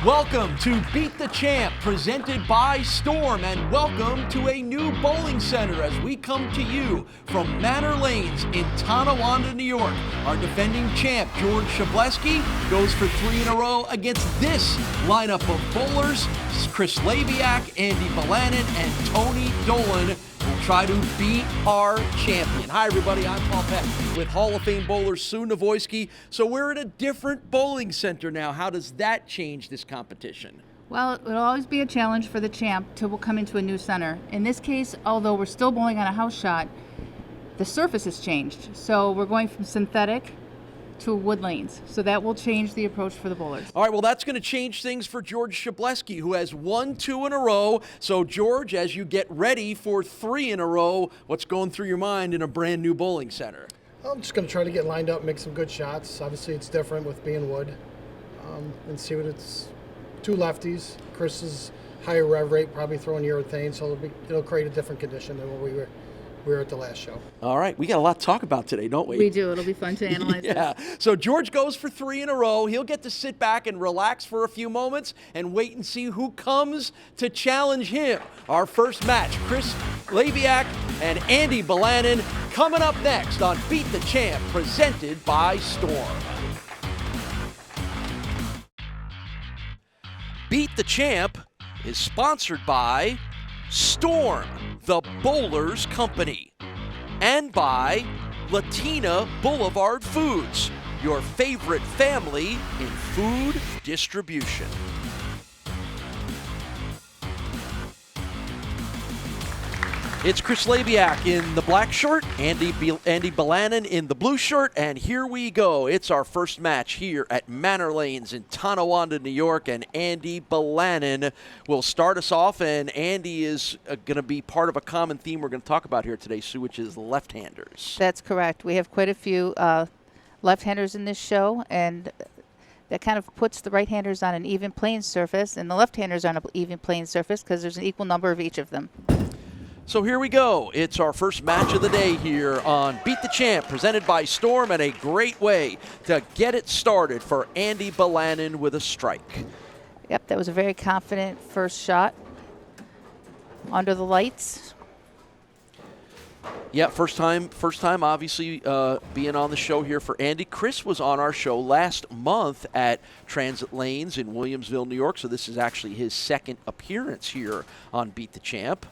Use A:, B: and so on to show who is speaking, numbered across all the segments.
A: Welcome to Beat the Champ, presented by Storm, and welcome to a new bowling center as we come to you from Manor Lanes in Tonawanda, New York. Our defending champ, George Szczublewski, goes for 3 in a row against this lineup of bowlers. Chris Labiak, Andy Bielanin, and Tony Dolan will try to beat our champion. Hi, everybody. I'm Peck with Hall of Fame bowler Sue Nawojski. So we're at a different bowling center now. How does that change this competition?
B: Well, it will always be a challenge for the champ to come into a new center. In this case, although we're still bowling on a house shot, the surface has changed. So we're going from synthetic to wood lanes. So that will change the approach for the bowlers.
A: All right, well, that's going to change things for George Szczublewski, who has won 2 in a row. So, George, as you get ready for 3 in a row, what's going through your mind in a brand new bowling center?
C: I'm just going to try to get lined up, make some good shots. Obviously, it's different with being wood. And see what it's 2 lefties. Chris's higher rev rate, probably throwing urethane, so it'll create a different condition than what we were at the last show.
A: All right, we got a lot to talk about today, don't we?
B: We do. It'll be fun to analyze.
A: Yeah. So George goes for 3 in a row. He'll get to sit back and relax for a few moments and wait and see who comes to challenge him. Our first match, Chris Labiak and Andy Bielanin, coming up next on Beat the Champ, presented by Storm. Beat the Champ is sponsored by Storm, the Bowlers Company, and by Latina Boulevard Foods, your favorite family in food distribution. It's Chris Labiak in the black shirt, Andy Bielanin in the blue shirt, and here we go. It's our first match here at Manor Lanes in Tonawanda, New York, and Andy Bielanin will start us off, and Andy is going to be part of a common theme we're going to talk about here today, Sue, which is left-handers.
B: That's correct. We have quite a few left-handers in this show, and that kind of puts the right-handers on an even playing surface and the left-handers on an even playing surface because there's an equal number of each of them.
A: So here we go. It's our first match of the day here on Beat the Champ, presented by Storm, and a great way to get it started for Andy Bielanin with a strike.
B: Yep, that was a very confident first shot. Under the lights.
A: Yeah, first time obviously being on the show here for Andy. Chris was on our show last month at Transit Lanes in Williamsville, New York, so this is actually his second appearance here on Beat the Champ.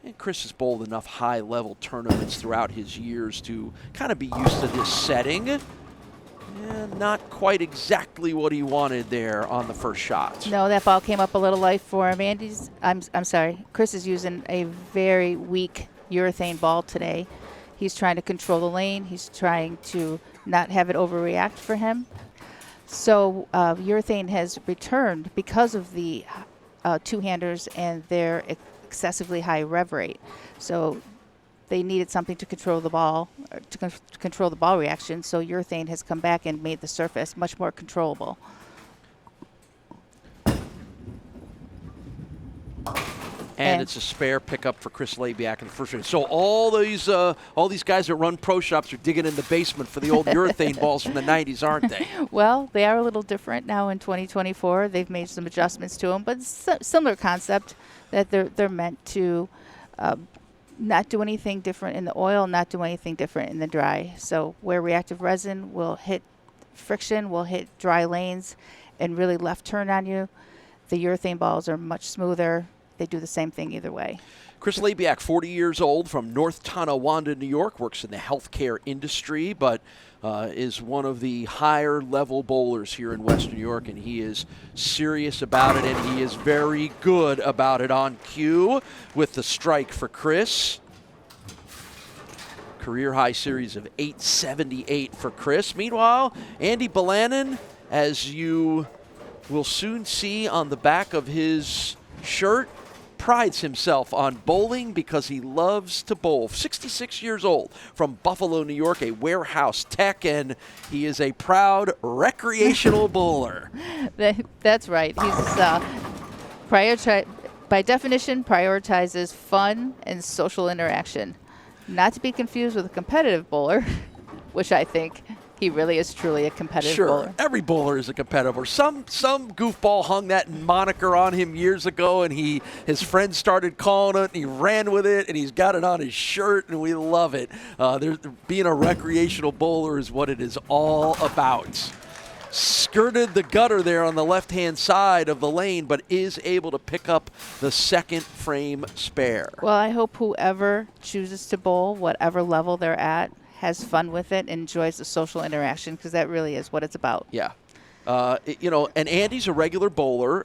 A: And Chris has bowled enough high-level tournaments throughout his years to kind of be used to this setting. And not quite exactly what he wanted there on the first shot.
B: No, that ball came up a little light for him. I'm sorry. Chris is using a very weak urethane ball today. He's trying to control the lane. He's trying to not have it overreact for him. So urethane has returned because of the two-handers and their excessively high rev rate. So they needed something to control the ball, to control the ball reaction. So urethane has come back and made the surface much more controllable.
A: And it's a spare pickup for Chris Labiak in the first inning. So all these guys that run pro shops are digging in the basement for the old urethane balls from the 90s, aren't they?
B: Well, they are a little different now in 2024. They've made some adjustments to them, but similar concept that they're meant to not do anything different in the oil, not do anything different in the dry. So where reactive resin will hit friction, will hit dry lanes, and really left turn on you, the urethane balls are much smoother. They do the same thing either way.
A: Chris Labiak, 40 years old, from North Tonawanda, New York, works in the healthcare industry, but is one of the higher-level bowlers here in Western New York, and he is serious about it, and he is very good about it on cue with the strike for Chris. Career-high series of 878 for Chris. Meanwhile, Andy Bielanin, as you will soon see on the back of his shirt, prides himself on bowling because he loves to bowl. 66 years old, from Buffalo, New York, a warehouse tech, and he is a proud recreational bowler.
B: That's right. He's by definition prioritizes fun and social interaction. Not to be confused with a competitive bowler, which I think He really is truly a competitive
A: Sure,
B: bowler.
A: every bowler is a competitor. Some goofball hung that moniker on him years ago, and his friends started calling it, and he ran with it, and he's got it on his shirt, and we love it. Being a recreational bowler is what it is all about. Skirted the gutter there on the left-hand side of the lane, but is able to pick up the second frame spare.
B: Well, I hope whoever chooses to bowl, whatever level they're at, has fun with it, enjoys the social interaction, because that really is what it's about.
A: Yeah. And Andy's a regular bowler,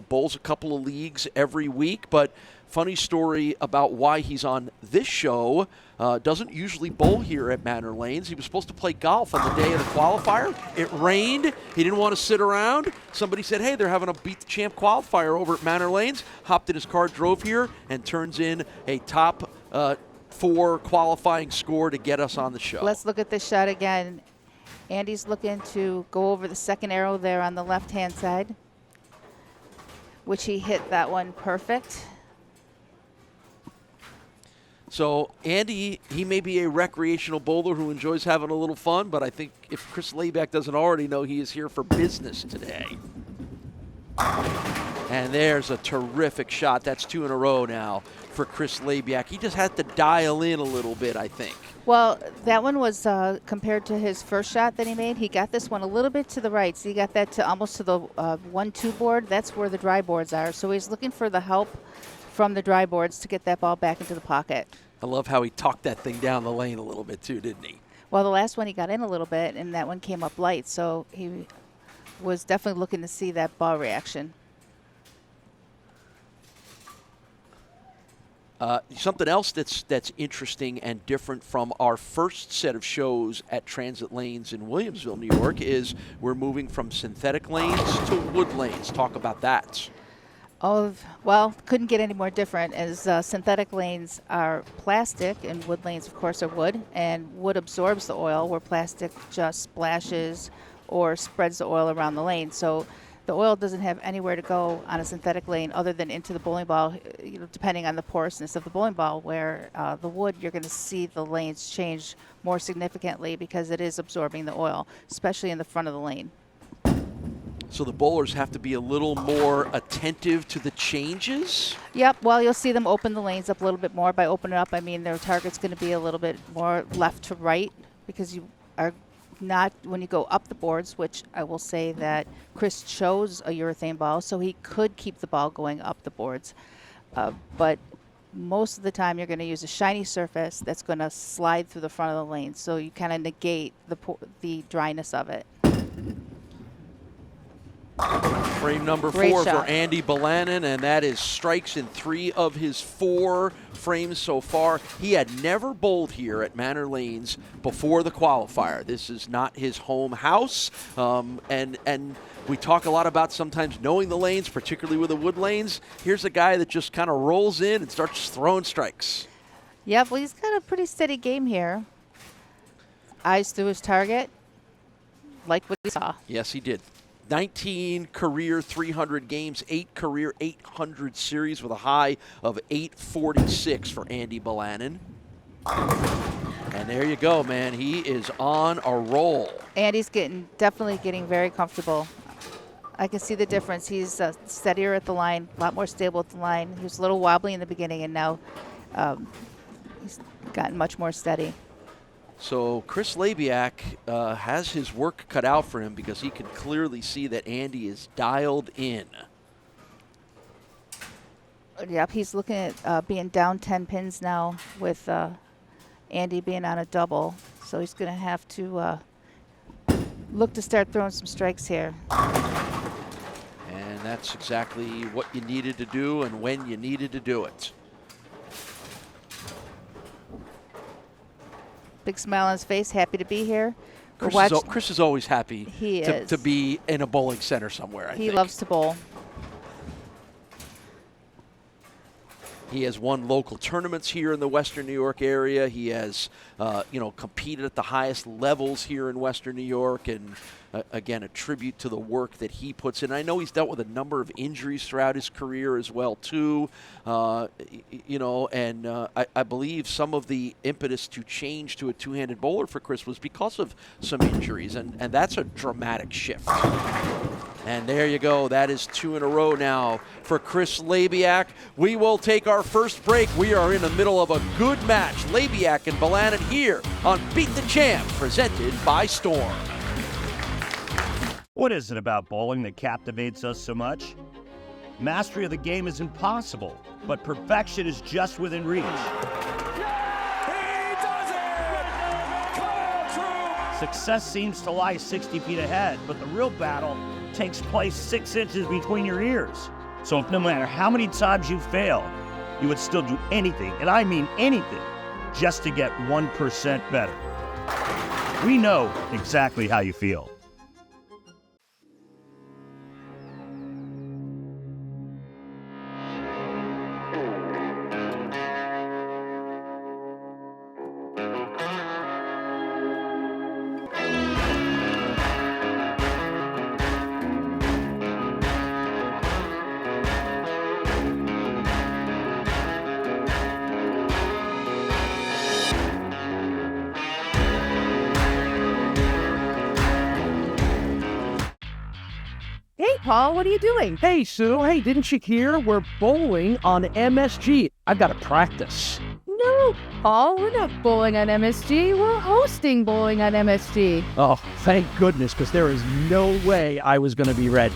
A: bowls a couple of leagues every week, but funny story about why he's on this show, doesn't usually bowl here at Manor Lanes. He was supposed to play golf on the day of the qualifier. It rained. He didn't want to sit around. Somebody said, hey, they're having a Beat the Champ qualifier over at Manor Lanes. Hopped in his car, drove here, and turns in a top 4 qualifying score to get us on the show.
B: Let's look at this shot again. Andy's looking to go over the second arrow there on the left-hand side, which he hit that one perfect.
A: So Andy, he may be a recreational bowler who enjoys having a little fun, but I think if Chris Labiak doesn't already know, he is here for business today. And there's a terrific shot. That's 2 in a row now for Chris Labiak. He just had to dial in a little bit, I think.
B: Well, that one was compared to his first shot that he made. He got this one a little bit to the right. So he got that to almost to the 1-2 board. That's where the dry boards are. So he's looking for the help from the dry boards to get that ball back into the pocket.
A: I love how he talked that thing down the lane a little bit too, didn't he?
B: Well, the last one he got in a little bit, and that one came up light. So he was definitely looking to see that ball reaction.
A: Something else that's interesting and different from our first set of shows at Transit Lanes in Williamsville, New York, is we're moving from synthetic lanes to wood lanes. Talk about that.
B: Oh, well, couldn't get any more different, as synthetic lanes are plastic and wood lanes, of course, are wood, and wood absorbs the oil where plastic just splashes or spreads the oil around the lane. So the oil doesn't have anywhere to go on a synthetic lane other than into the bowling ball, depending on the porousness of the bowling ball, where the wood, you're going to see the lanes change more significantly because it is absorbing the oil, especially in the front of the lane.
A: So the bowlers have to be a little more attentive to the changes?
B: Yep, well, you'll see them open the lanes up a little bit more. By opening up, I mean their target's going to be a little bit more left to right, because you are not, when you go up the boards, which I will say that Chris chose a urethane ball, so he could keep the ball going up the boards. But most of the time you're going to use a shiny surface that's going to slide through the front of the lane, so you kind of negate the dryness of it.
A: Frame number
B: Great
A: 4
B: shot
A: for Andy Bielanin, and that is strikes in 3 of his 4 frames so far. He had never bowled here at Manor Lanes before the qualifier. This is not his home house, and we talk a lot about sometimes knowing the lanes, particularly with the wood lanes. Here's a guy that just kind of rolls in and starts throwing strikes.
B: Yeah, well, he's got a pretty steady game here. Eyes through his target, like what he saw.
A: Yes, he did. 19 career 300 games, 8 career 800 series with a high of 846 for Andy Bielanin. And there you go, man. He is on a roll.
B: Andy's definitely getting very comfortable. I can see the difference. He's steadier at the line, a lot more stable at the line. He was a little wobbly in the beginning, and now he's gotten much more steady.
A: So Chris Labiak has his work cut out for him, because he can clearly see that Andy is dialed in.
B: Yep, he's looking at being down 10 pins now with Andy being on a double. So he's going to have to look to start throwing some strikes here.
A: And that's exactly what you needed to do and when you needed to do it.
B: Big smile on his face, happy to be here.
A: Chris is always happy to be in a bowling center somewhere, I think.
B: He loves to bowl.
A: He has won local tournaments here in the Western New York area. He has, competed at the highest levels here in Western New York, and again, a tribute to the work that he puts in. I know he's dealt with a number of injuries throughout his career as well, too. I believe some of the impetus to change to a two-handed bowler for Chris was because of some injuries, and that's a dramatic shift. And there you go. That is 2 in a row now for Chris Labiak. We will take our first break. We are in the middle of a good match. Labiak and Bielanin here on Beat the Champ, presented by Storm.
D: What is it about bowling that captivates us so much? Mastery of the game is impossible, but perfection is just within reach. Success seems to lie 60 feet ahead, but the real battle takes place 6 inches between your ears. So if no matter how many times you fail, you would still do anything, and I mean anything, just to get 1% better. We know exactly how you feel.
E: Paul, what are you doing?
F: Hey, Sue. Hey, didn't you hear? We're bowling on MSG. I've got to practice.
E: No, Paul, we're not bowling on MSG. We're hosting bowling on MSG.
F: Oh, thank goodness, because there is no way I was going to be ready.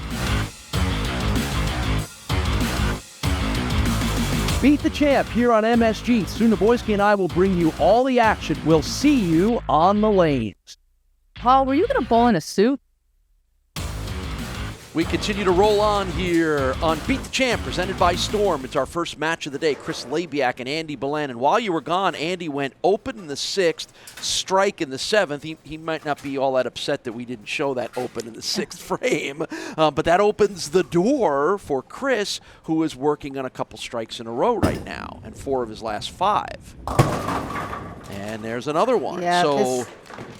F: Beat the Champ here on MSG. Sue Nawojski and I will bring you all the action. We'll see you on the lanes.
E: Paul, were you going to bowl in a suit?
A: We continue to roll on here on Beat the Champ, presented by Storm. It's our first match of the day. Chris Labiak and Andy Bielanin. While you were gone, Andy went open in the 6th, strike in the 7th. He might not be all that upset that we didn't show that open in the 6th frame, but that opens the door for Chris, who is working on a couple strikes in a row right now, and 4 of his last 5. And there's another one.
B: Yeah,
A: so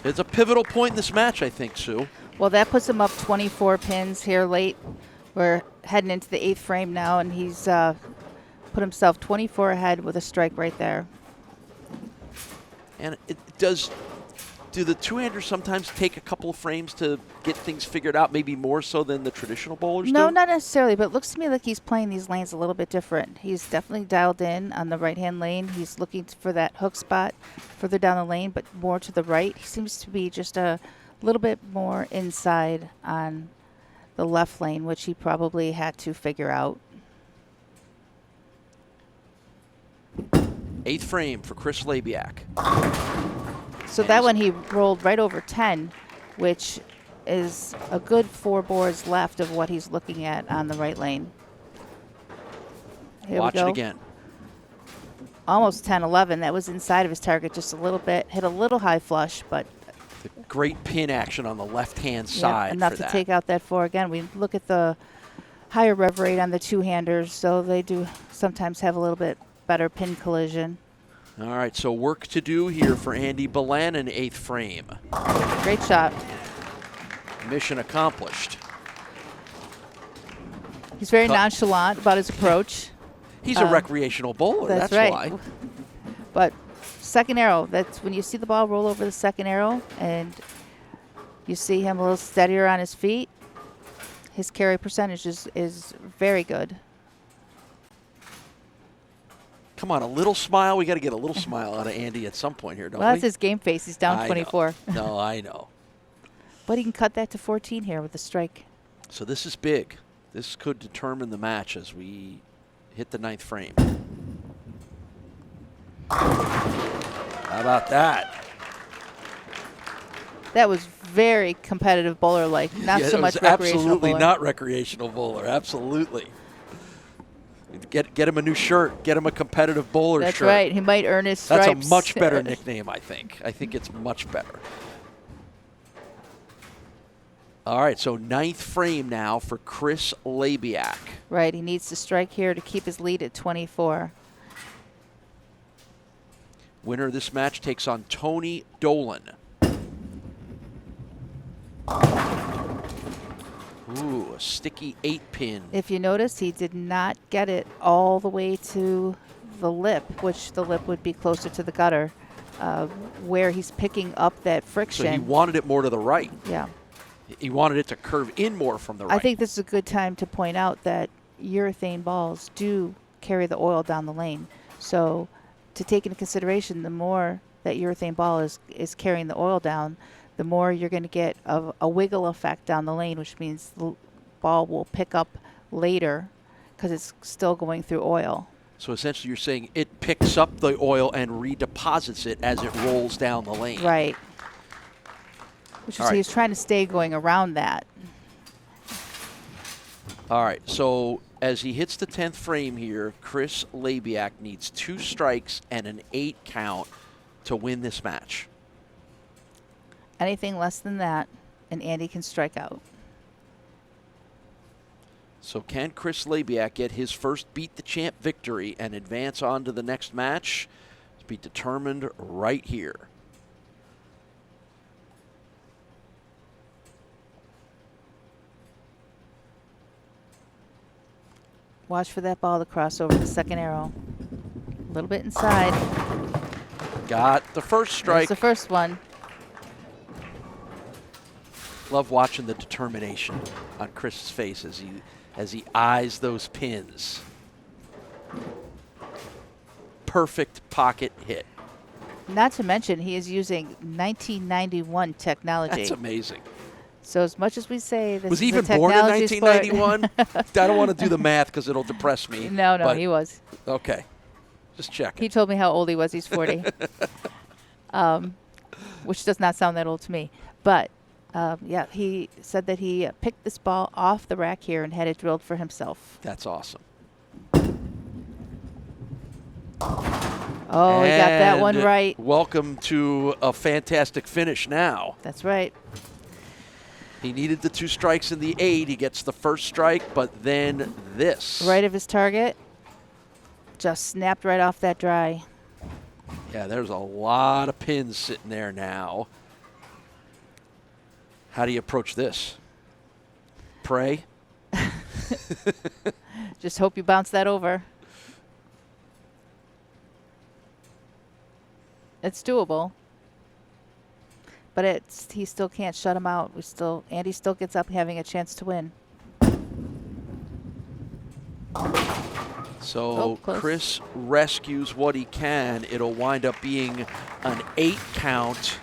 A: it's a pivotal point in this match, I think, Sue.
B: Well, that puts him up 24 pins here late. We're heading into the 8th frame now, and he's put himself 24 ahead with a strike right there.
A: And do the two-handers sometimes take a couple of frames to get things figured out, maybe more so than the traditional bowlers do?
B: No, not necessarily, but it looks to me like he's playing these lanes a little bit different. He's definitely dialed in on the right-hand lane. He's looking for that hook spot further down the lane, but more to the right. He seems to be just a little bit more inside on the left lane, which he probably had to figure out.
A: 8th frame for Chris Labiak.
B: So that one he rolled right over 10, which is a good 4 boards left of what he's looking at on the right lane. Here
A: Watch
B: we go.
A: it again.
B: Almost 10, 11. That was inside of his target just a little bit. Hit a little high flush, but
A: The great pin action on the left-hand side
B: enough
A: for
B: to
A: that.
B: take out that 4 again. We look at the higher rev rate on the two-handers, so they do sometimes have a little bit better pin collision.
A: All right, so work to do here for Andy Bielanin, 8th frame.
B: Great shot.
A: Mission accomplished.
B: He's very nonchalant about his approach.
A: He's a recreational bowler, that's
B: right.
A: why.
B: But second arrow, that's when you see the ball roll over the second arrow and you see him a little steadier on his feet, his carry percentage is very good.
A: Come on, a little smile. We got to get a little smile out of Andy at some point here, don't
B: Well,
A: we?
B: that's his game face. He's down
A: I
B: 24.
A: know. No, I know.
B: But he can cut that to 14 here with the strike.
A: So this is big. This could determine the match as we hit the 9th frame. How about that?
B: That was very competitive bowler-like, not
A: Yeah,
B: so
A: it
B: much
A: was
B: recreational
A: absolutely
B: bowler.
A: not recreational bowler. Absolutely. Get him a new shirt. Get him a competitive bowler
B: That's
A: shirt.
B: right. He might earn his stripes.
A: That's a much better nickname, I think. I think it's much better. All right, so 9th frame now for Chris Labiak.
B: Right, he needs to strike here to keep his lead at 24.
A: Winner of this match takes on Tony Dolan. Ooh, a sticky 8-pin.
B: If you notice, he did not get it all the way to the lip, which the lip would be closer to the gutter, where he's picking up that friction.
A: So he wanted it more to the right.
B: Yeah.
A: He wanted it to curve in more from the right.
B: I think this is a good time to point out that urethane balls do carry the oil down the lane. So to take into consideration, the more that urethane ball is carrying the oil down, the more you're going to get a wiggle effect down the lane, which means the ball will pick up later because it's still going through oil.
A: So essentially you're saying it picks up the oil and redeposits it as it rolls down the lane.
B: Right. Which is, he's trying to stay going around that.
A: All right, so as he hits the 10th frame here, Chris Labiak needs 2 strikes and an 8 count to win this match.
B: Anything less than that, and Andy can strike out.
A: So can Chris Labiak get his first Beat the Champ victory and advance on to the next match? To be determined right here.
B: Watch for that ball to cross over the second arrow. A little bit inside.
A: Got the first strike.
B: That's the first one.
A: Love watching the determination on Chris's face as he eyes those pins. Perfect pocket hit.
B: Not to mention, he is using 1991 technology.
A: That's amazing.
B: So as much as we say this
A: was
B: is
A: he even
B: a
A: born in
B: technology
A: 1991?
B: sport,
A: I don't want to do the math because it'll depress me.
B: No, he was.
A: Okay. Just checking.
B: He told me how old he was. He's 40. Which does not sound that old to me. But, yeah, he said that he picked this ball off the rack here and had it drilled for himself.
A: That's awesome.
B: Oh, he got that one right.
A: Welcome to a fantastic finish now.
B: That's right.
A: He needed the 2 strikes in the 8. He gets the first strike, but then this.
B: Right of his target. Just snapped right off that dry.
A: Yeah, there's a lot of pins sitting there now. How do you approach this? Pray?
B: Just hope you bounce that over. It's doable. But he still can't shut him out. Andy still gets up having a chance to win.
A: So Chris rescues what he can. It'll wind up being an 8 count.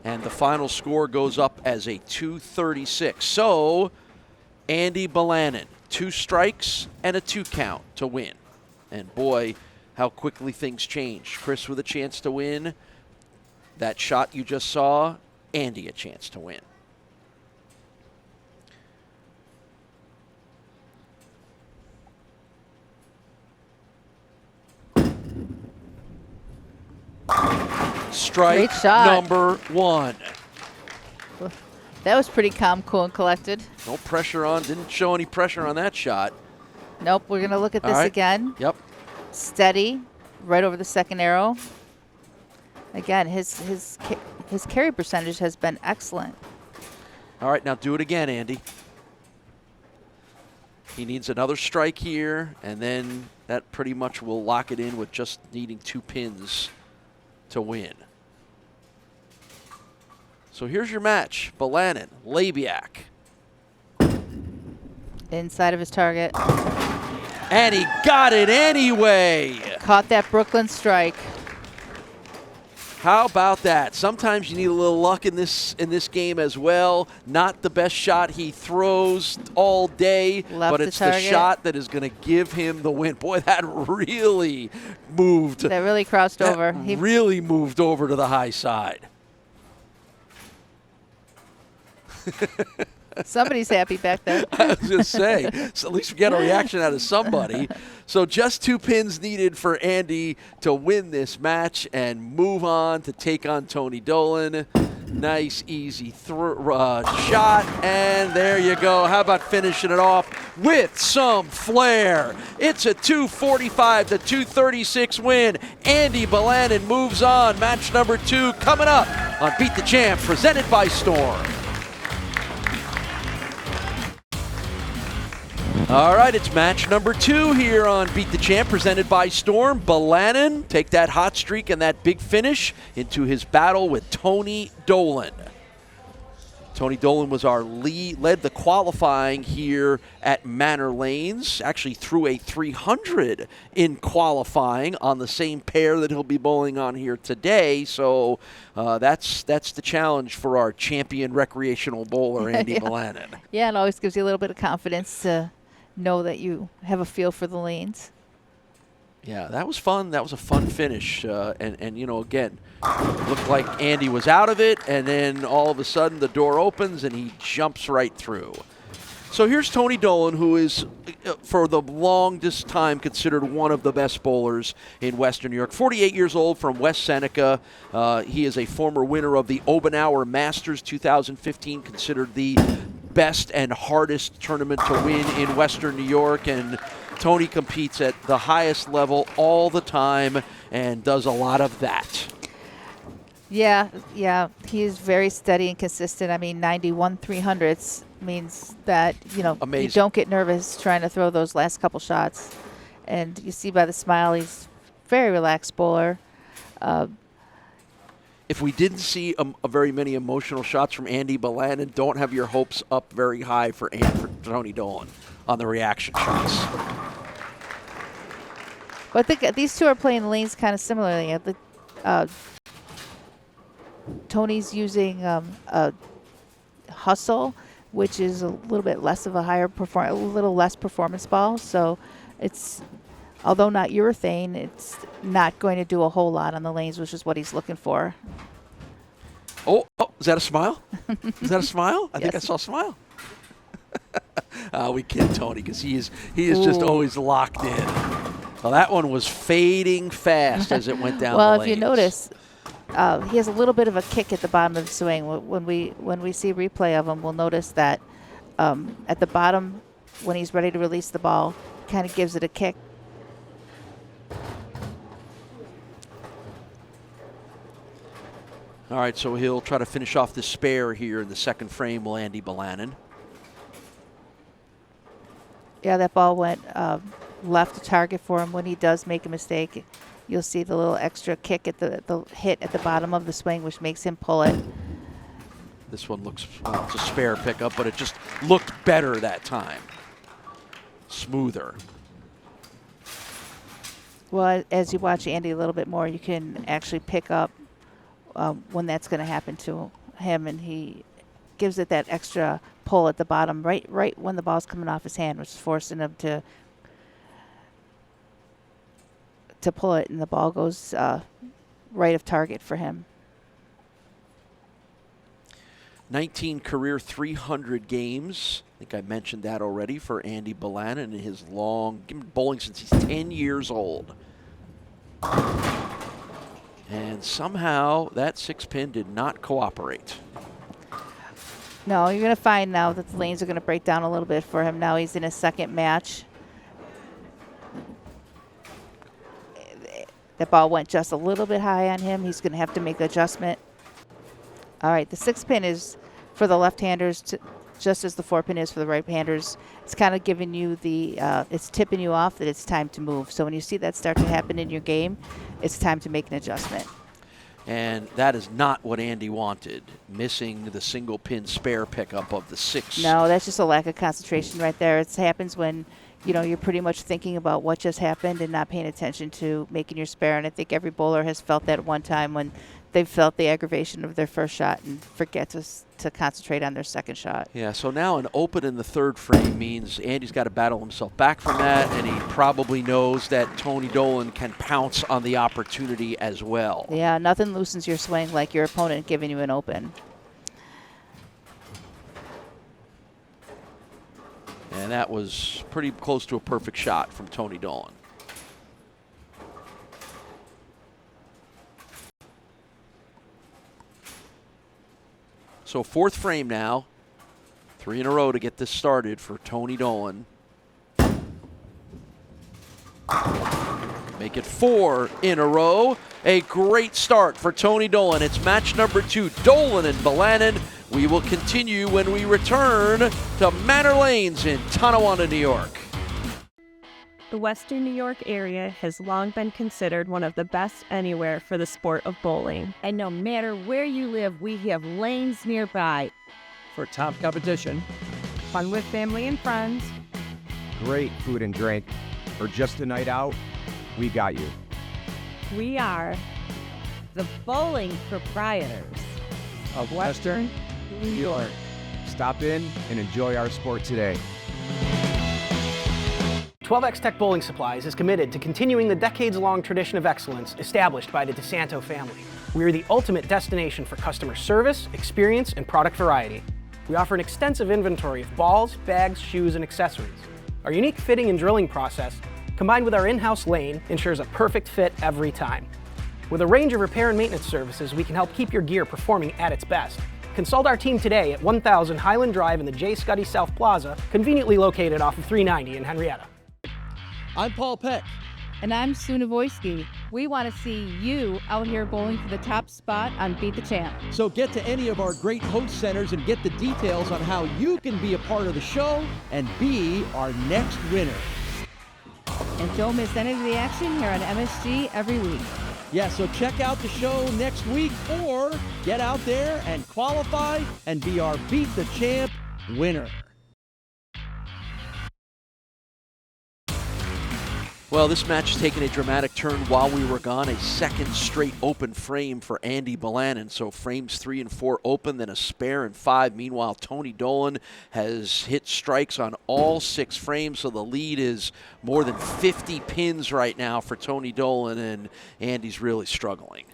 A: And the final score goes up as a 236. So Andy Bielanin, 2 strikes and a 2 count to win. And boy, how quickly things change. Chris with a chance to win. That shot you just saw, Andy a chance to win. Strike number 1.
B: That was pretty calm, cool, and collected.
A: No pressure on, didn't show any pressure on that shot.
B: Nope, we're going to look at this again.
A: Yep.
B: Steady, right over the second arrow. Again, his carry percentage has been excellent.
A: All right, now do it again, Andy. He needs another strike here, and then that pretty much will lock it in with just needing 2 pins to win. So here's your match. Bielanin, Labiak.
B: Inside of his target.
A: And he got it anyway.
B: Caught that Brooklyn strike.
A: How about that? Sometimes you need a little luck in this game as well. Not the best shot he throws all day, but it's the shot that is going to give him the win. Boy, that really moved.
B: That really crossed over.
A: He really moved over to the high side.
B: Somebody's happy back there.
A: I was going to say, so at least we get a reaction out of somebody. So just 2 pins needed for Andy to win this match and move on to take on Tony Dolan. Nice, easy shot, and there you go. How about finishing it off with some flair? It's a 245 to 236 win. Andy Bielanin moves on. Match number 2 coming up on Beat the Champ, presented by Storm. All right, it's match number 2 here on Beat the Champ, presented by Storm. Bielanin take that hot streak and that big finish into his battle with Tony Dolan. Tony Dolan was our led the qualifying here at Manor Lanes, actually threw a 300 in qualifying on the same pair that he'll be bowling on here today. So that's the challenge for our champion recreational bowler, Andy Bielanin.
B: Yeah, it always gives you a little bit of confidence to know that you have a feel for the lanes.
A: Yeah, that was fun. That was a fun finish. And you know, again, looked like Andy was out of it, and then all of a sudden the door opens and he jumps right through. So here's Tony Dolan, who is, for the longest time, considered one of the best bowlers in Western New York. 48 years old, from West Seneca. He is a former winner of the Obenauer Masters 2015, considered the best and hardest tournament to win in Western New York. And Tony competes at the highest level all the time and does a lot of that.
B: Yeah, he is very steady and consistent. I mean, 91 300ths means that, you know,
A: Amazing.
B: You don't get nervous trying to throw those last couple shots. And you see by the smile, he's a very relaxed bowler.
A: If we didn't see a very many emotional shots from Andy Bielanin, don't have your hopes up very high for Tony Dolan on the reaction shots.
B: But I think these two are playing the lanes kind of similarly. Tony's using a hustle, which is a little bit less of a little less performance ball. So it's, although not urethane, it's not going to do a whole lot on the lanes, which is what he's looking for.
A: Oh, is that a smile? Is that a smile? I think I
B: Yes.
A: saw a smile. We kid Tony because he is just always locked in. Well, that one was fading fast as it went down
B: Well,
A: the
B: if you
A: lanes.
B: notice, he has a little bit of a kick at the bottom of the swing. When we see replay of him, we'll notice that at the bottom, when he's ready to release the ball, kind of gives it a kick.
A: All right, so he'll try to finish off the spare here in the second frame, will Andy Bielanin.
B: Yeah, that ball went left to target for him. When he does make a mistake, you'll see the little extra kick at the hit at the bottom of the swing, which makes him pull it.
A: This one looks, well, it's a spare pickup, but it just looked better that time. Smoother.
B: Well, as you watch Andy a little bit more, you can actually pick up when that's going to happen to him, and he gives it that extra pull at the bottom, right when the ball's coming off his hand, which is forcing him to pull it, and the ball goes right of target for him.
A: 19 career 300 games. I think I mentioned that already for Andy Bielanin in his long bowling since he's 10 years old. And somehow that 6-pin did not cooperate.
B: No, you're going to find now that the lanes are going to break down a little bit for him. Now he's in his second match. That ball went just a little bit high on him. He's going to have to make an adjustment. All right, the 6-pin is for the left-handers, just as the 4-pin is for the right-handers. It's kind of giving you it's tipping you off that it's time to move. So when you see that start to happen in your game, it's time to make an adjustment.
A: And that is not what Andy wanted, missing the single-pin spare pickup of the 6.
B: No, that's just a lack of concentration right there. It happens when, you know, you're pretty much thinking about what just happened and not paying attention to making your spare. And I think every bowler has felt that at one time when they've felt the aggravation of their first shot and forget to concentrate on their second shot.
A: Yeah, so now an open in the third frame means Andy's got to battle himself back from that, and he probably knows that Tony Dolan can pounce on the opportunity as well.
B: Yeah, nothing loosens your swing like your opponent giving you an open.
A: And that was pretty close to a perfect shot from Tony Dolan. So 4th frame now. 3 in a row to get this started for Tony Dolan. Make it 4 in a row. A great start for Tony Dolan. It's match number 2, Dolan and Bielanin. We will continue when we return to Manor Lanes in Tonawanda, New York.
G: The Western New York area has long been considered one of the best anywhere for the sport of bowling.
E: And no matter where you live, we have lanes nearby.
F: For top competition,
G: Fun with family and friends.
H: Great food and drink, or just a night out, we got you.
G: We are
E: The bowling proprietors.
F: of Western New York.
H: Stop in and enjoy our sport today.
I: 12X Tech Bowling Supplies is committed to continuing the decades-long tradition of excellence established by the DeSanto family. We are the ultimate destination for customer service, experience, and product variety. We offer an extensive inventory of balls, bags, shoes, and accessories. Our unique fitting and drilling process, combined with our in-house lane, ensures a perfect fit every time. With a range of repair and maintenance services, we can help keep your gear performing at its best. Consult our team today at 1000 Highland Drive in the J. Scuddy South Plaza, conveniently located off of 390 in Henrietta.
A: I'm Paul Peck.
E: And I'm Nawojski. We want to see you out here bowling for the top spot on Beat the Champ.
F: So get to any of our great host centers and get the details on how you can be a part of the show and be our next winner.
E: And don't miss any of the action here on MSG every week.
F: Yeah, so check out the show next week or get out there and qualify and be our Beat the Champ winner.
A: Well, this match has taken a dramatic turn while we were gone. A second straight open frame for Andy Bielanin. So frames 3 and 4 open, then a spare in 5. Meanwhile, Tony Dolan has hit strikes on all 6 frames, so the lead is more than 50 pins right now for Tony Dolan, and Andy's really struggling.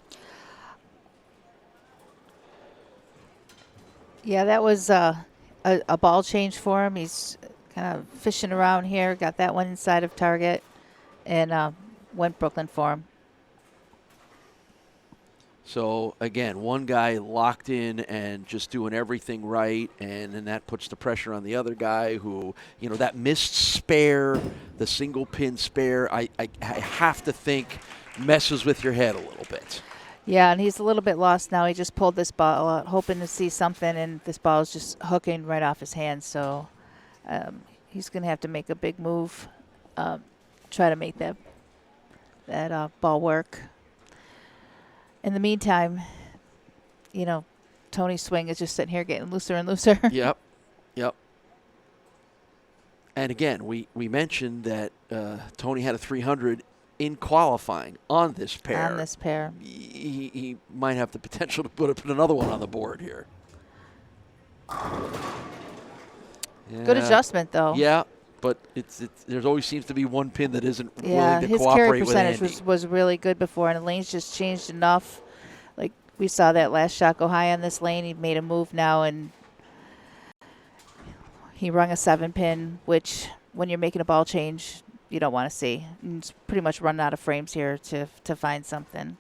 B: Yeah, that was a ball change for him. He's kind of fishing around here, got that one inside of target. And went Brooklyn for him.
A: So, again, one guy locked in and just doing everything right, and then that puts the pressure on the other guy who, you know, that missed spare, the single pin spare, I have to think messes with your head a little bit.
B: Yeah, and he's a little bit lost now. He just pulled this ball out, hoping to see something, and this ball is just hooking right off his hand. So he's going to have to make a big move. Try to make that ball work. In the meantime, you know, Tony's swing is just sitting here getting looser and looser.
A: Yep. And again, we mentioned that Tony had a 300 in qualifying on this pair. He might have the potential to put another one on the board here. Yeah.
B: Good adjustment, though.
A: Yeah. But there's always seems to be one pin that isn't willing to
B: his
A: cooperate
B: carry
A: with Andy.
B: percentage was really good before, and the lane's just changed enough. Like, we saw that last shot go high on this lane. He made a move now, and he rung a 7-pin, which when you're making a ball change, you don't want to see. And it's pretty much run out of frames here to find something.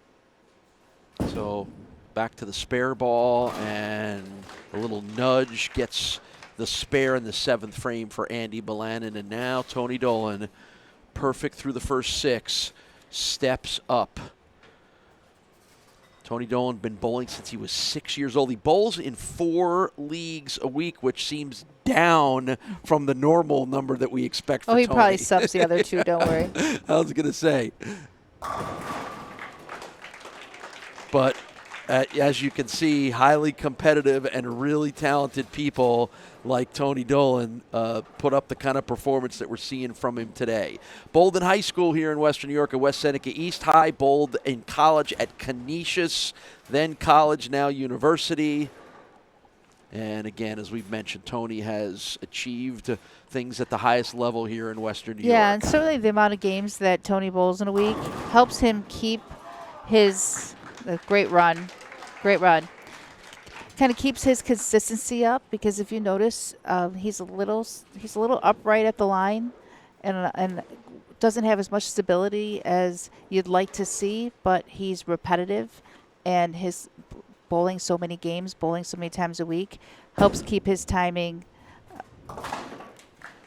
A: So back to the spare ball, and a little nudge gets the spare in the 7th frame for Andy Bielanin, and now Tony Dolan, perfect through the first 6, steps up. Tony Dolan been bowling since he was 6 years old. He bowls in 4 leagues a week, which seems down from the normal number that we expect for Tony.
B: He probably subs the other 2, don't worry.
A: I was going to say. But as you can see, highly competitive and really talented people like Tony Dolan put up the kind of performance that we're seeing from him today. Bowled in high school here in Western New York at West Seneca East High. Bowled in college at Canisius, then college, now university. And again, as we've mentioned, Tony has achieved things at the highest level here in Western New York.
B: Yeah, and certainly the amount of games that Tony bowls in a week helps him keep his great run. kind of keeps his consistency up, because if you notice, he's a little upright at the line, and doesn't have as much stability as you'd like to see, but he's repetitive, and his bowling so many games, bowling so many times a week, helps keep his timing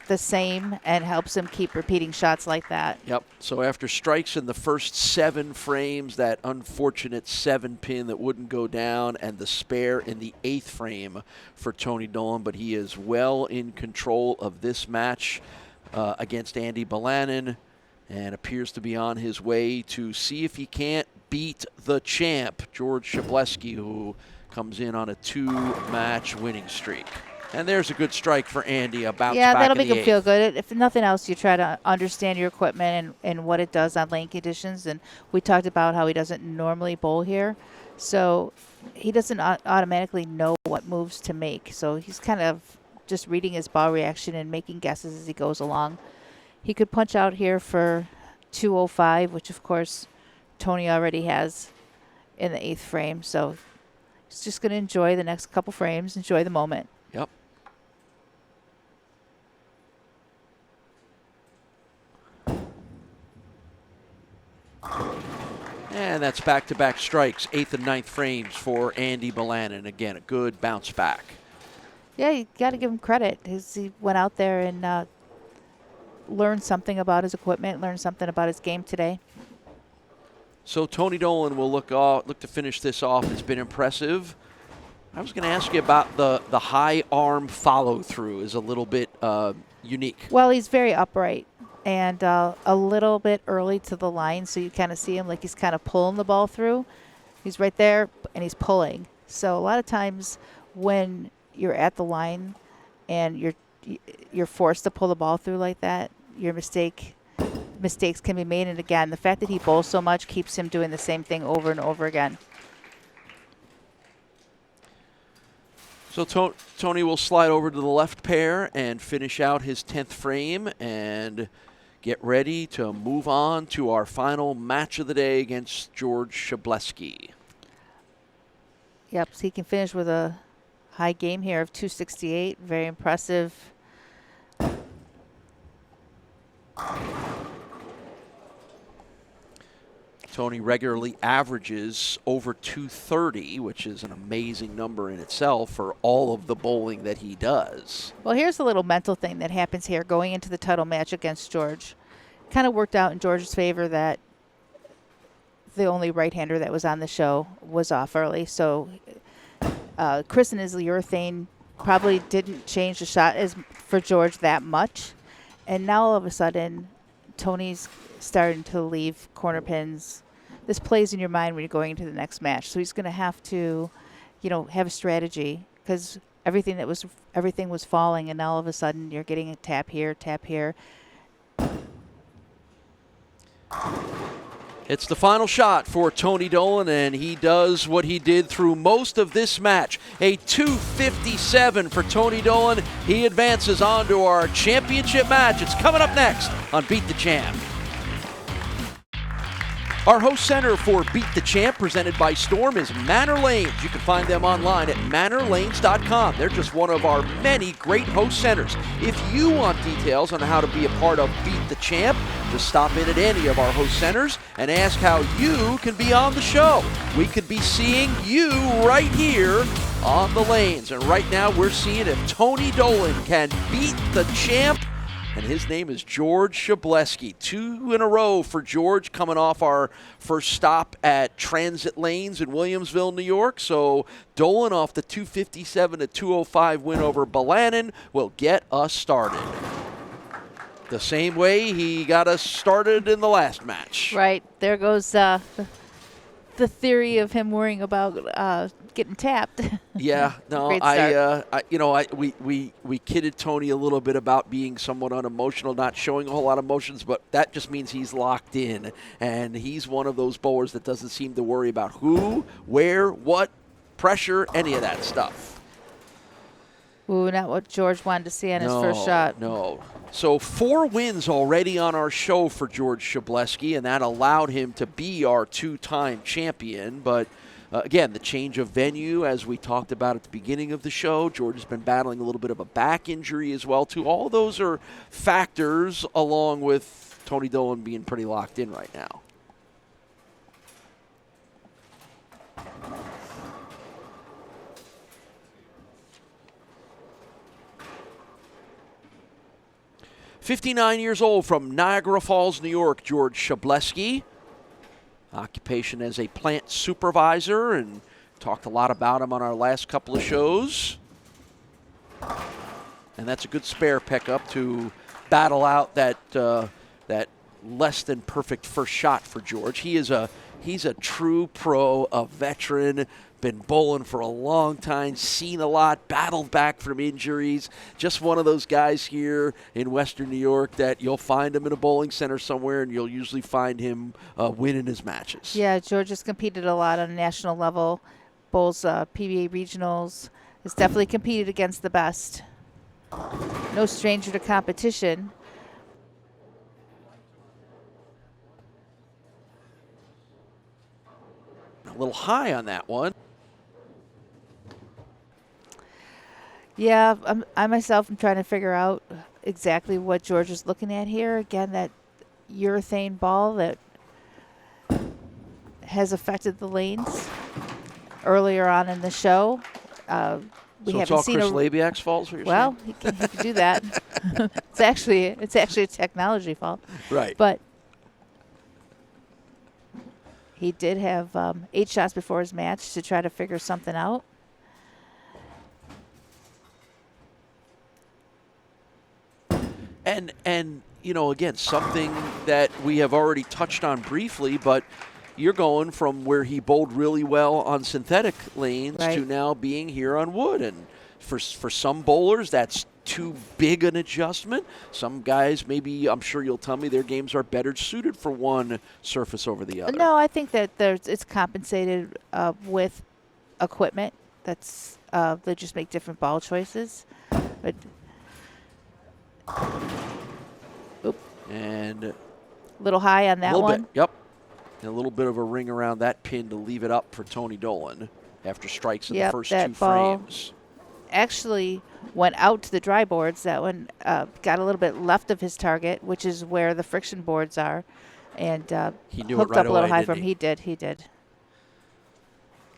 B: the same and helps him keep repeating shots like that.
A: Yep. So after strikes in the first 7 frames, that unfortunate 7-pin that wouldn't go down, and the spare in the 8th frame for Tony Dolan, but he is well in control of this match against Andy Bielanin, and appears to be on his way to see if he can't beat the champ, George Szczublewski, who comes in on a 2-match winning streak. And there's a good strike for Andy, a bounce back
B: that'll
A: in
B: make
A: the
B: him
A: 8th.
B: feel good. If nothing else, you try to understand your equipment and what it does on lane conditions. And we talked about how he doesn't normally bowl here, so he doesn't automatically know what moves to make. So he's kind of just reading his ball reaction and making guesses as he goes along. He could punch out here for 205, which of course Tony already has in the 8th frame. So he's just going to enjoy the next couple frames, enjoy the moment.
A: Yep. And that's back-to-back strikes, 8th and 9th frames for Andy Bielanin. Again, a good bounce back.
B: Yeah, you got to give him credit. He went out there and learned something about his equipment, learned something about his game today.
A: So Tony Dolan will look to finish this off. It's been impressive. I was going to ask you about the high arm follow-through is a little bit unique.
B: Well, he's very upright and a little bit early to the line, so you kind of see him like he's kind of pulling the ball through. He's right there, and he's pulling. So a lot of times when you're at the line and you're forced to pull the ball through like that, mistakes can be made. And again, the fact that he bowls so much keeps him doing the same thing over and over again.
A: So Tony will slide over to the left pair and finish out his 10th frame and get ready to move on to our final match of the day against George Szczublewski.
B: Yep, so he can finish with a high game here of 268. Very impressive.
A: Tony regularly averages over 230, which is an amazing number in itself for all of the bowling that he does.
B: Well, here's a little mental thing that happens here going into the title match against George. Kind of worked out in George's favor that the only right-hander that was on the show was off early. So Chris and his urethane probably didn't change the shot for George that much. And now all of a sudden, Tony's starting to leave corner pins. This plays in your mind when you're going into the next match. So he's going to have to, have a strategy, because everything was falling, and now all of a sudden you're getting a tap here, tap here.
A: It's the final shot for Tony Dolan, and he does what he did through most of this match. A 257 for Tony Dolan. He advances on to our championship match. It's coming up next on Beat the Champ. Our host center for Beat the Champ, presented by Storm, is Manor Lanes. You can find them online at manorlanes.com. They're just one of our many great host centers. If you want details on how to be a part of Beat the Champ, just stop in at any of our host centers and ask how you can be on the show. We could be seeing you right here on the lanes. And right now we're seeing if Tony Dolan can beat the champ. And his name is George Szczublewski. 2 in a row for George, coming off our first stop at Transit Lanes in Williamsville, New York. So Dolan off the 257 to 205 win over Bielanin will get us started. The same way he got us started in the last match.
B: Right. There goes the theory of him worrying about getting tapped.
A: Yeah, no, we kidded Tony a little bit about being somewhat unemotional, not showing a whole lot of emotions, but that just means he's locked in, and he's one of those bowlers that doesn't seem to worry about who, where, what, pressure, any of that stuff.
B: Ooh, not what George wanted to see on his first shot.
A: No. So 4 wins already on our show for George Szczublewski, and that allowed him to be our 2-time champion, but Again, the change of venue, as we talked about at the beginning of the show. George has been battling a little bit of a back injury as well, too. All those are factors, along with Tony Dolan being pretty locked in right now. "59 years old, from Niagara Falls, New York, George Szczublewski. Occupation as a plant supervisor, and talked a lot about him on our last couple of shows. And that's a good spare pickup to battle out that that less than perfect first shot for George. He's a true pro, a veteran, been bowling for a long time, seen a lot, battled back from injuries. Just one of those guys here in Western New York that you'll find him in a bowling center somewhere, and you'll usually find him winning his matches.
B: Yeah, George has competed a lot on a national level, bowls PBA regionals, has definitely competed against the best. No stranger to competition.
A: A little high on that one.
B: Yeah, I myself am trying to figure out exactly what George is looking at here. Again, that urethane ball that has affected the lanes earlier on in the show. We
A: so it's
B: haven't
A: all
B: seen
A: Chris Labiak's fault, is what you're
B: well,
A: saying?
B: he can do that. It's actually a technology fault.
A: Right.
B: But he did have 8 shots before his match to try to figure something out.
A: And you know, again, something that we have already touched on briefly, but you're going from where he bowled really well on synthetic lanes to now being here on wood. And for some bowlers, that's too big an adjustment. Some guys, maybe, I'm sure you'll tell me, their games are better suited for one surface over the other.
B: No, I think that it's compensated with equipment. That's they just make different ball choices. But
A: and
B: a little high on that one.
A: Bit, yep. And a little bit of a ring around that pin to leave it up for Tony Dolan after strikes in the first 2 frames.
B: Actually went out to the dry boards. That one got a little bit left of his target, which is where the friction boards are, and
A: he knew
B: hooked
A: it right
B: up a little
A: away,
B: high from.
A: He
B: did.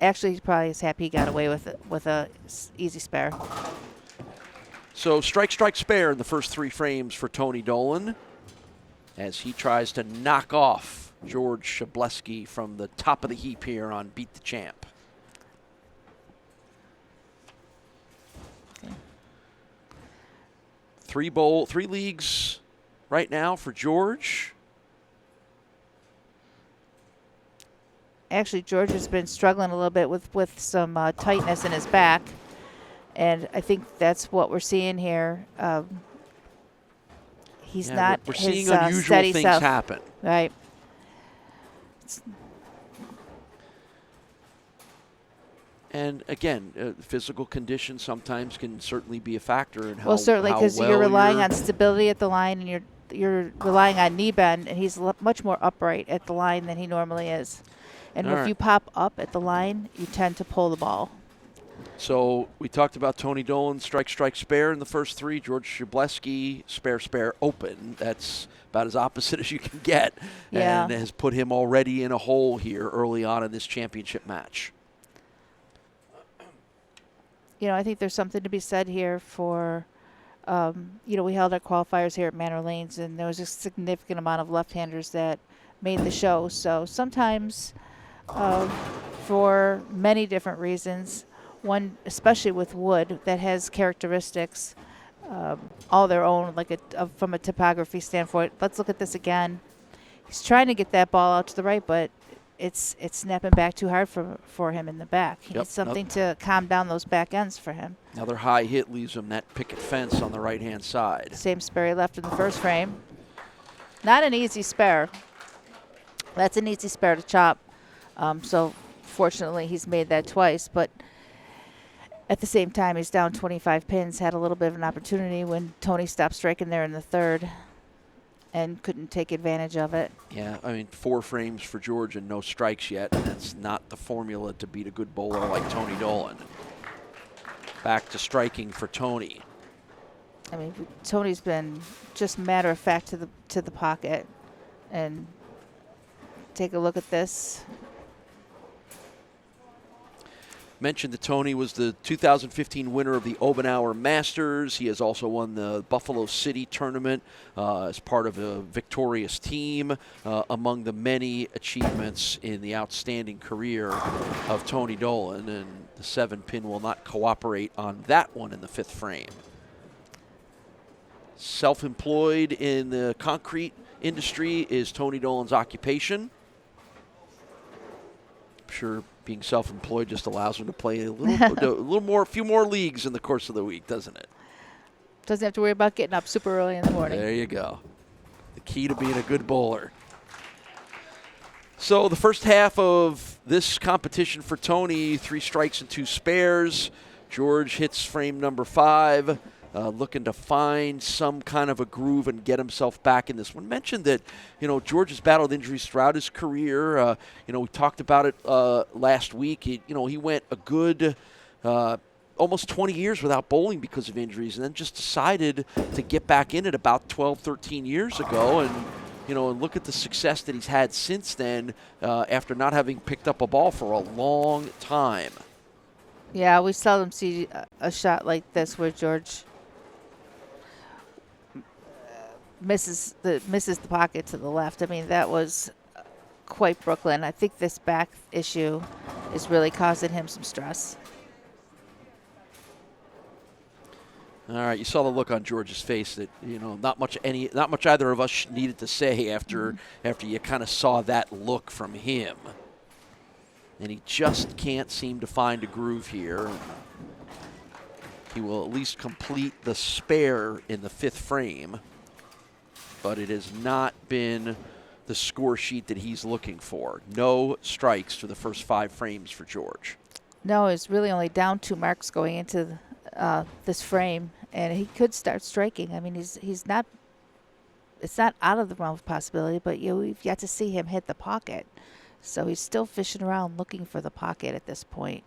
B: Actually, he's probably as happy he got away with a easy spare.
A: So strike, spare in the first 3 frames for Tony Dolan as he tries to knock off George Szczublewski from the top of the heap here on Beat the Champ. Okay. 3 leagues right now for George.
B: Actually, George has been struggling a little bit with some tightness in his back. And I think that's what we're seeing here. He's not
A: we're
B: his
A: seeing unusual
B: steady
A: things
B: self.
A: happen.
B: Right.
A: And again, physical condition sometimes can certainly be a factor in how
B: well, certainly because
A: well
B: you're relying on stability at the line, and you're relying on knee bend, and he's much more upright at the line than he normally is. And if you pop up at the line, you tend to pull the ball.
A: So we talked about Tony Dolan, strike, spare in the first 3. George Szczublewski, spare, open. That's about as opposite as you can get.
B: Yeah.
A: And has put him already in a hole here early on in this championship match.
B: You know, I think there's something to be said here for, you know, we held our qualifiers here at Manor Lanes, and there was a significant amount of left-handers that made the show. So sometimes, for many different reasons, one, especially with wood, that has characteristics all their own, like from a topography standpoint. Let's look at this again. He's trying to get that ball out to the right, but it's snapping back too hard for him in the back. He needs something to calm down those back ends for him.
A: Another high hit leaves him that picket fence on the right-hand side.
B: Same spare he left in the first frame. Not an easy spare. That's an easy spare to chop. So fortunately, he's made that twice, but at the same time, he's down 25 pins, had a little bit of an opportunity when Tony stopped striking there in the third. and couldn't take advantage of it.
A: Yeah, I mean, 4 frames for George and no strikes yet, and that's not the formula to beat a good bowler like Tony Dolan. Back to striking for Tony.
B: I mean, Tony's been just matter of fact to the pocket, and take a look at this.
A: Mentioned that Tony was the 2015 winner of the Obenauer Masters. He has also won the Buffalo City tournament as part of a victorious team. Among the many achievements in the outstanding career of Tony Dolan, and the 7-pin will not cooperate on that one in the 5th frame. Self-employed in the concrete industry is Tony Dolan's occupation. I'm sure being self-employed just allows him to play a few more leagues in the course of the week, doesn't it?
B: Doesn't have to worry about getting up super early in the morning.
A: There you go. The key to being a good bowler. So the first half of this competition for Tony, 3 strikes and 2 spares. George hits frame number 5. Looking to find some kind of a groove and get himself back in this one. Mentioned that, George has battled injuries throughout his career. We talked about it last week. He went a good almost 20 years without bowling because of injuries, and then just decided to get back in it about 12, 13 years ago. And, and look at the success that he's had since then after not having picked up a ball for a long time.
B: Yeah, we seldom see a shot like this where George misses the pocket to the left. I mean, that was quite Brooklyn. I think this back issue is really causing him some stress.
A: All right, you saw the look on George's face that not much either of us needed to say after you kind of saw that look from him, and he just can't seem to find a groove here. He will at least complete the spare in the 5th frame, but it has not been the score sheet that he's looking for. No strikes for the first 5 frames for George.
B: No, he's really only down 2 marks going into this frame, and he could start striking. I mean, he's not. It's not out of the realm of possibility, but we've yet to see him hit the pocket, so he's still fishing around looking for the pocket at this point.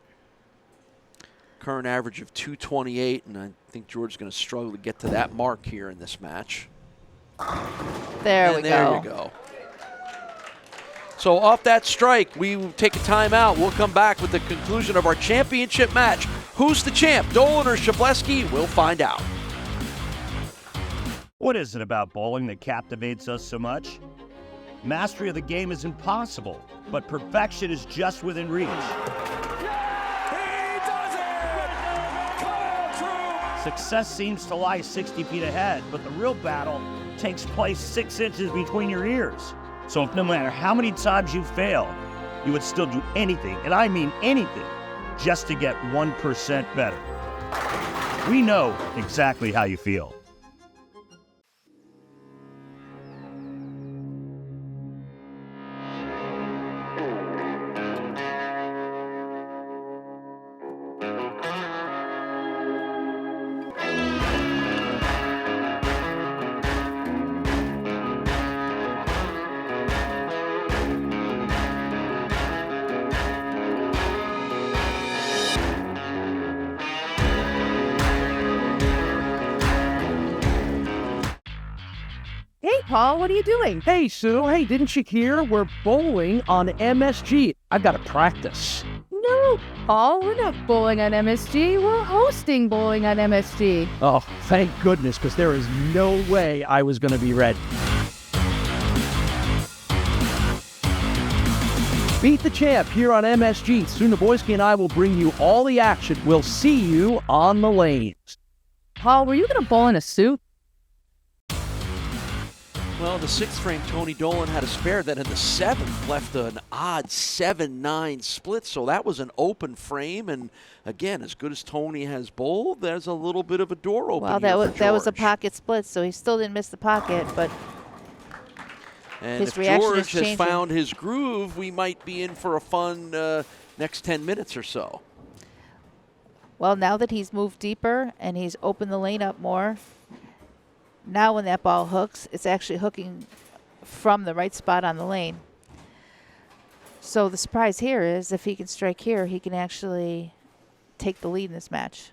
A: Current average of 228, and I think George is going to struggle to get to that mark here in this match.
B: There
A: you go. So off that strike, we will take a timeout. We'll come back with the conclusion of our championship match. Who's the champ, Dolan or Szczublewski? We'll find out.
D: What is it about bowling that captivates us so much? Mastery of the game is impossible, but perfection is just within reach. Success seems to lie 60 feet ahead, but the real battle takes place 6 inches between your ears. So if no matter how many times you fail, you would still do anything, and I mean anything, just to get 1% better. We know exactly how you feel.
E: Paul, what are you doing?
F: Hey, Sue. Hey, didn't you hear? We're bowling on MSG. I've got to practice.
E: No, Paul, we're not bowling on MSG. We're hosting bowling on MSG.
F: Oh, thank goodness, because there is no way I was going to be ready. Beat the Champ here on MSG. Soon Nawojski and I will bring you all the action. We'll see you on the lanes.
E: Paul, were you going to bowl in a suit?
A: Well, the 6th frame, Tony Dolan had a spare. Then in the 7th, left an odd 7-9 split. So that was an open frame. And again, as good as Tony has bowled, there's a little bit of a door open.
B: Well, that was a pocket split, so he still didn't miss the pocket, but
A: and
B: his
A: if
B: reaction
A: George
B: is changing.
A: has found his groove, we might be in for a fun next 10 minutes or so.
B: Well, now that he's moved deeper and he's opened the lane up more, Now when that ball hooks, it's actually hooking from the right spot on the lane. So the surprise here is if he can strike here, he can actually take the lead in this match.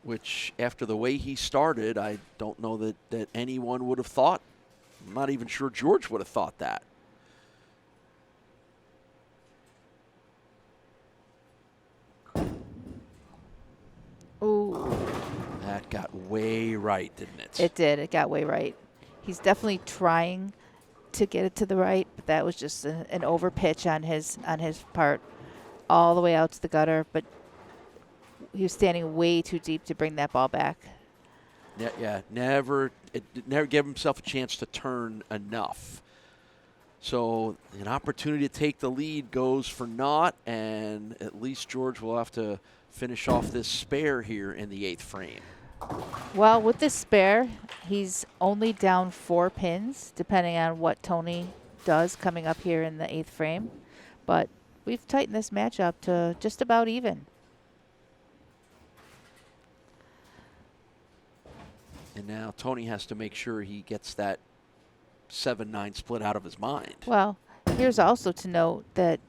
A: Which, after the way he started, I don't know that anyone would have thought. I'm not even sure George would have thought that.
B: Ooh.
A: That got way right, didn't it?
B: It did. It got way right. He's definitely trying to get it to the right, but that was just an over pitch on his part, all the way out to the gutter. But he was standing way too deep to bring that ball back.
A: Yeah, never gave himself a chance to turn enough. So an opportunity to take the lead goes for naught, and at least George will have to finish off this spare here in the 8th frame.
B: Well, with this spare, he's only down 4 pins, depending on what Tony does coming up here in the 8th frame. But we've tightened this match up to just about even.
A: And now Tony has to make sure he gets that 7-9 split out of his mind.
B: Well, here's also to note that,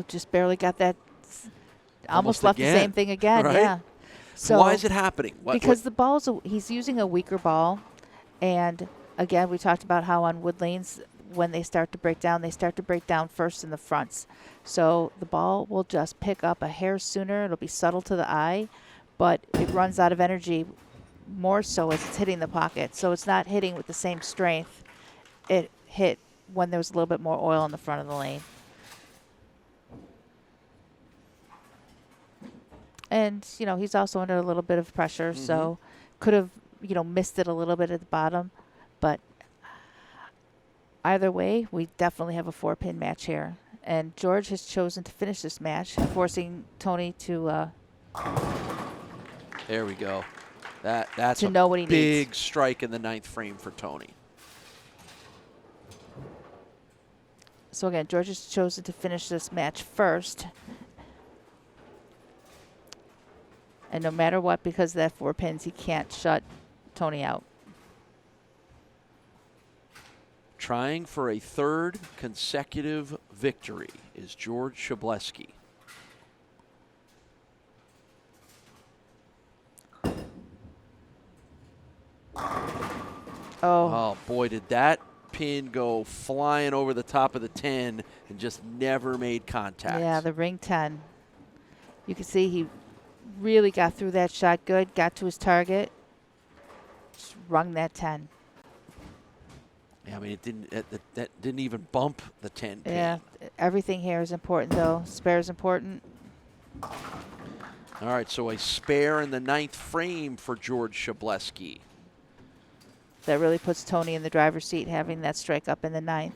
B: just barely got that, almost left
A: again,
B: the same thing again,
A: right?
B: yeah. So
A: why is it happening?
B: Because the ball's, he's using a weaker ball. And again, we talked about how on wood lanes, when they start to break down first in the fronts. So the ball will just pick up a hair sooner. It'll be subtle to the eye, but it runs out of energy more so as it's hitting the pocket. So it's not hitting with the same strength it hit when there was a little bit more oil in the front of the lane. And, he's also under a little bit of pressure, so could have, missed it a little bit at the bottom. But either way, we definitely have a 4-pin match here. And George has chosen to finish this match, forcing Tony to
A: there we go. That's
B: to know what he
A: big
B: needs.
A: strike in the 9th frame for Tony.
B: So again, George has chosen to finish this match first. And no matter what, because of that 4 pins, he can't shut Tony out.
A: Trying for a 3rd consecutive victory is George Szczublewski. Oh, boy, did that pin go flying over the top of the 10 and just never made contact.
B: Yeah, the ring 10. You can see he really got through that shot good, got to his target, just rung that 10.
A: Yeah, I mean, it didn't. That didn't even bump the 10 pin.
B: Yeah, everything here is important, though. Spare is important.
A: All right, so a spare in the 9th frame for George Szczublewski.
B: That really puts Tony in the driver's seat, having that strike up in the 9th.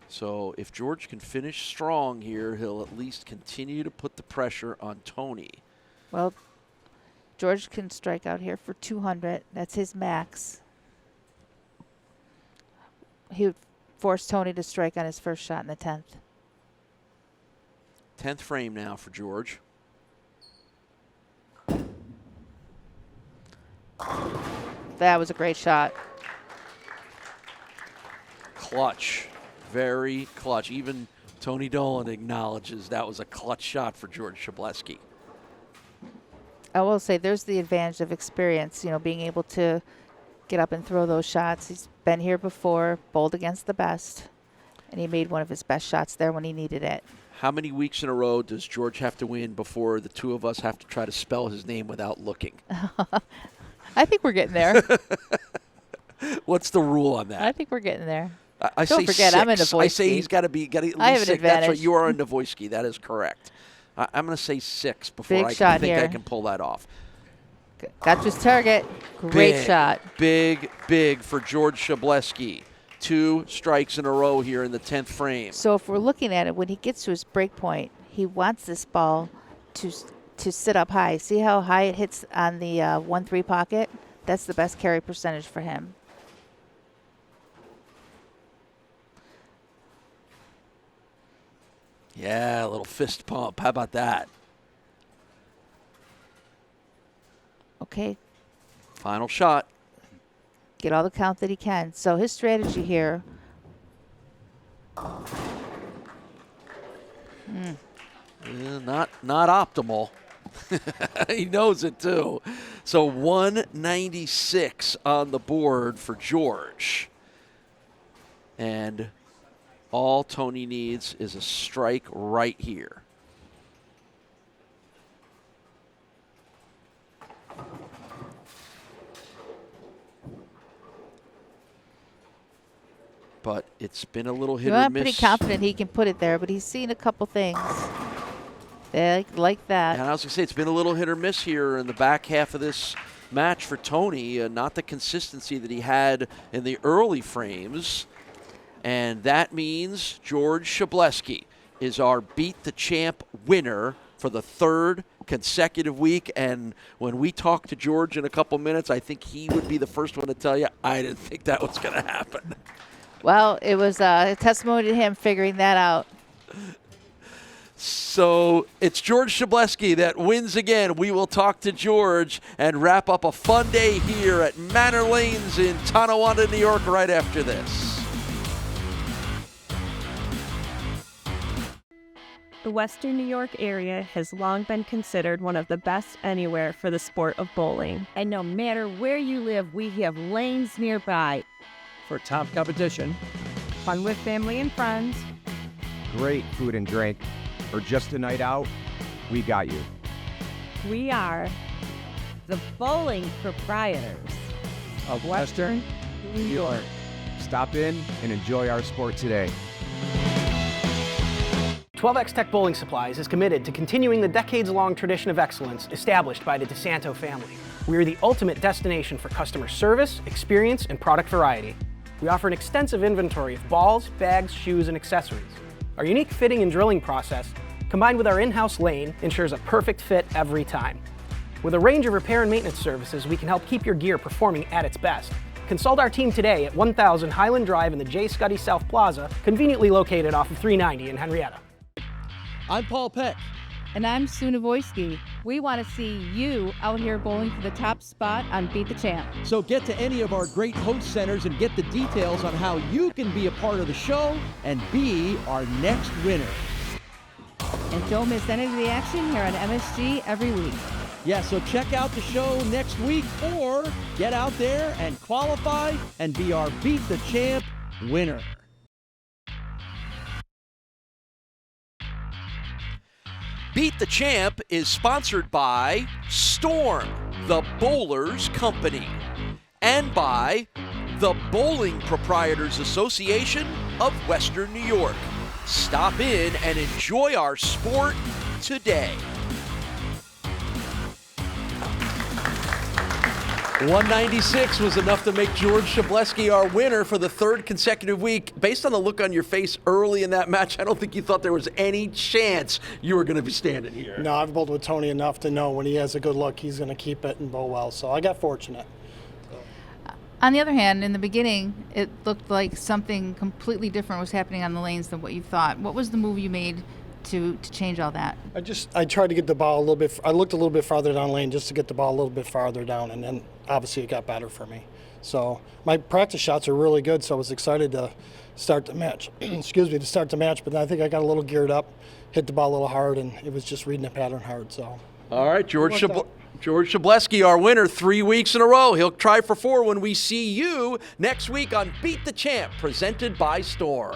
A: So if George can finish strong here, he'll at least continue to put the pressure on Tony.
B: Well, George can strike out here for 200. That's his max. He would force Tony to strike on his first shot in the 10th.
A: 10th frame now for George.
B: That was a great shot.
A: Clutch. Very clutch. Even Tony Dolan acknowledges that was a clutch shot for George Szczublewski.
B: I will say there's the advantage of experience, being able to get up and throw those shots. He's been here before, bowled against the best, and he made one of his best shots there when he needed it.
A: How many weeks in a row does George have to win before the two of us have to try to spell his name without looking?
B: I think we're getting there.
A: What's the rule on that?
B: I think we're getting there.
A: I
B: Don't
A: say
B: forget,
A: 6.
B: I'm a Nawojski.
A: I say he's got to be at least
B: I have an
A: 6. That's right.
B: advantage.
A: You are a Nawojski. That is correct. I'm going to say 6 before
B: Big
A: I
B: shot
A: think I
B: here.
A: can pull that off.
B: Got to his target. Great shot.
A: Big for George Szczublewski. 2 strikes in a row here in the 10th frame.
B: So if we're looking at it, when he gets to his break point, he wants this ball to sit up high. See how high it hits on the 1-3 pocket? That's the best carry percentage for him.
A: Yeah, a little fist pump. How about that?
B: Okay,
A: Final shot.
B: get all the count that he can. So his strategy here.
A: Not optimal. He knows it too. So 196 on the board for George. And all Tony needs is a strike right here. But it's been a little hit or
B: I'm
A: miss.
B: pretty confident he can put it there, but he's seen a couple things. They like that.
A: And I was going to say, it's been a little hit or miss here in the back half of this match for Tony. Not the consistency that he had in the early frames. And that means George Szczublewski is our Beat the Champ winner for the third consecutive week. And when we talk to George in a couple minutes, I think he would be the first one to tell you, I didn't think that was going to happen.
B: Well, it was a testimony to him figuring that out.
A: So it's George Szczublewski that wins again. We will talk to George and wrap up a fun day here at Manor Lanes in Tonawanda, New York right after this.
G: The Western New York area has long been considered one of the best anywhere for the sport of bowling.
E: And no matter where you live, we have lanes nearby.
F: For top competition,
E: Fun with family and friends.
H: Great food and drink, or just a night out, we got you.
G: We are
E: The bowling proprietors.
F: of Western New York.
H: Stop in and enjoy our sport today.
I: 12X Tech Bowling Supplies is committed to continuing the decades-long tradition of excellence established by the DeSanto family. We are the ultimate destination for customer service, experience, and product variety. We offer an extensive inventory of balls, bags, shoes, and accessories. Our unique fitting and drilling process, combined with our in-house lane, ensures a perfect fit every time. With a range of repair and maintenance services, we can help keep your gear performing at its best. Consult our team today at 1000 Highland Drive in the J. Scuddy South Plaza, conveniently located off of 390 in Henrietta.
F: I'm Paul Peck.
E: And I'm Nawojski. We want to see you out here bowling for the top spot on Beat the Champ.
F: So get to any of our great host centers and get the details on how you can be a part of the show and be our next winner.
E: And don't miss any of the action here on MSG every week.
F: Yeah, so check out the show next week or get out there and qualify and be our Beat the Champ winner.
A: Beat the Champ is sponsored by Storm, the Bowlers Company, and by the Bowling Proprietors Association of Western New York. Stop in and enjoy our sport today. 196 was enough to make George Szczublewski our winner for the third consecutive week. Based on the look on your face early in that match, I don't think you thought there was any chance you were going to be standing here.
C: No, I've bowled with Tony enough to know when he has a good look, he's going to keep it and bowl well. So I got fortunate.
B: On the other hand, in the beginning, it looked like something completely different was happening on the lanes than what you thought. What was the move you made to change all that?
C: I tried to get the ball a little bit. I looked a little bit farther down lane just to get the ball a little bit farther down, and then obviously it got better for me. So my practice shots are really good, so I was excited to start the match. To start the match, but I think I got a little geared up, hit the ball a little hard, and it was just reading the pattern hard. So.
A: All right, George Szczublewski, our winner 3 weeks in a row. He'll try for 4 when we see you next week on Beat the Champ, presented by Storm.